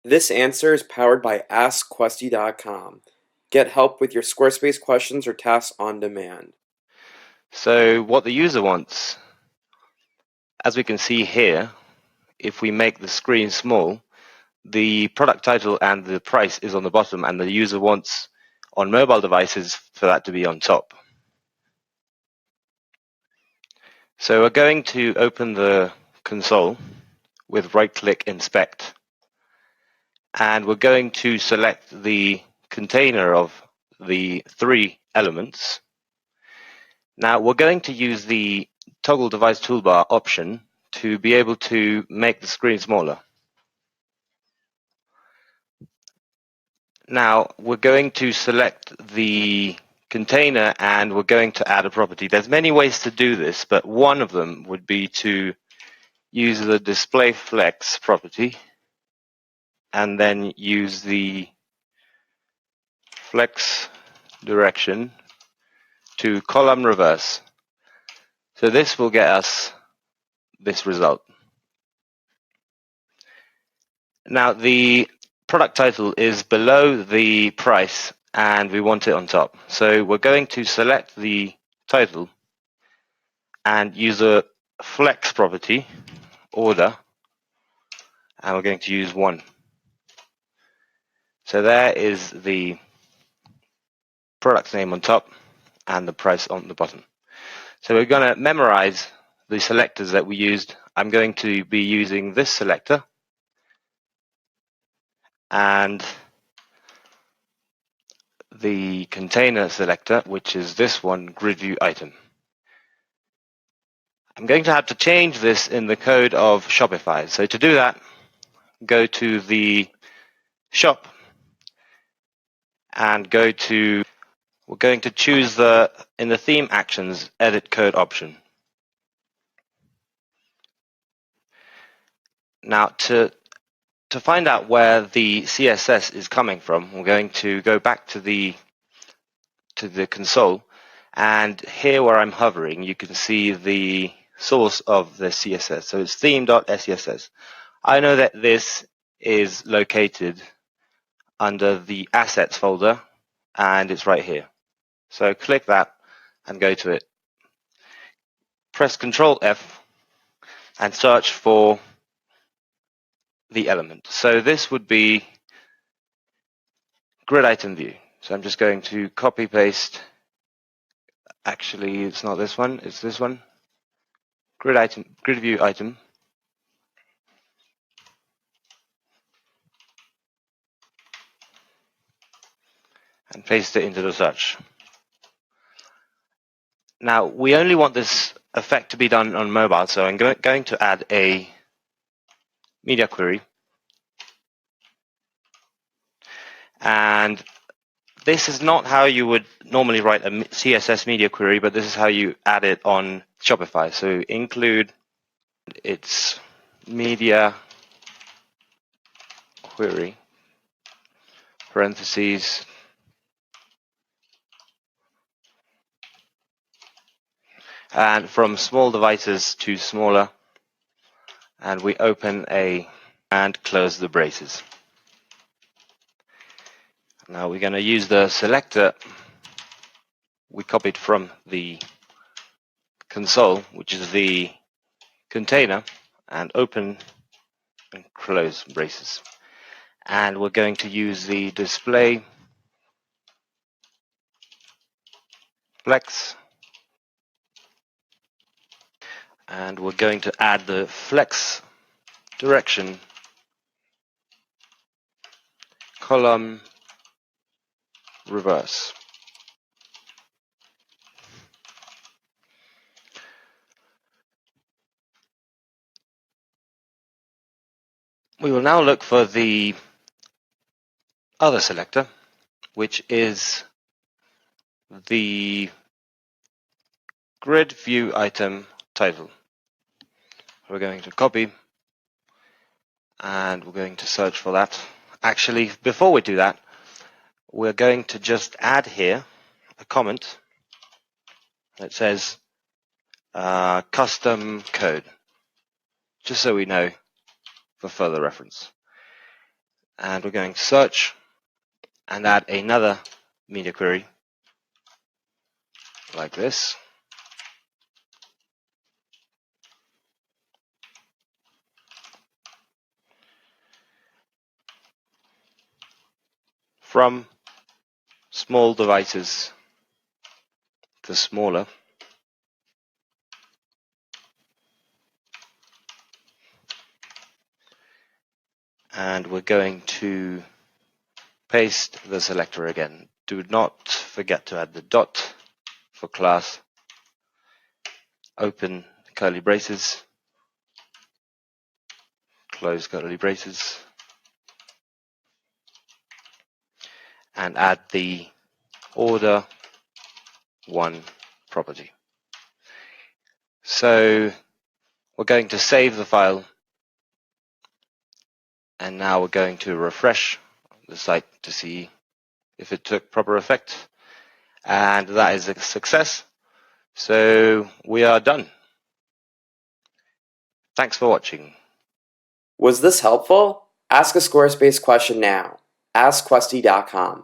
This answer is powered by AskQuesty.com. Get help with your Squarespace questions or tasks on demand. So what the user wants, as we can see here, if we make the screen small, the product title and the price is on the bottom, and the user wants on mobile devices for that to be on top. So we're going to open the console with right-click Inspect, and we're going to select the container of the 3 elements. Now we're going to use the toggle device toolbar option to be able to make the screen smaller. Now we're going to select the container and we're going to add a property. There's many ways to do this, but one of them would be to use the display flex property and then use the flex direction to column reverse. So this will get us this result. Now the product title is below the price and we want it on top. So we're going to select the title and use a flex property, order, and we're going to use 1. So there is the product name on top and the price on the bottom. So we're going to memorize the selectors that we used. I'm going to be using this selector and the container selector, which is this one, grid view item. I'm going to have to change this in the code of Shopify. So to do that, go to the shop and we're going to choose in the theme actions, edit code option. Now to find out where the CSS is coming from, we're going to go back to the console, and here where I'm hovering, you can see the source of the CSS. So it's theme.scss. I know that this is located under the assets folder, and it's right here. So click that and go to it. Press Ctrl F and search for the element. So this would be grid item view. So I'm just going to copy paste. Actually, it's not this one, it's this one. Grid view item. And paste it into the search. Now, we only want this effect to be done on mobile, so I'm going to add a media query. And this is not how you would normally write a CSS media query, but this is how you add it on Shopify. So include its media query, parentheses, and from small devices to smaller, and we open and close the braces. Now we're going to use the selector we copied from the console, which is the container, and open and close braces. And we're going to use the display flex, and we're going to add the flex direction column reverse. We will now look for the other selector, which is the grid view item title. We're going to copy and we're going to search for that. Actually, before we do that, we're going to just add here a comment that says custom code, just so we know for further reference. And we're going to search and add another media query like this. From small devices to smaller. And we're going to paste the selector again. Do not forget to add the dot for class. Open curly braces, close curly braces, and add the order one property. So we're going to save the file, and now we're going to refresh the site to see if it took proper effect, and that is a success. So we are done. Thanks for watching. Was this helpful? Ask a Squarespace question now. AskQuesty.com.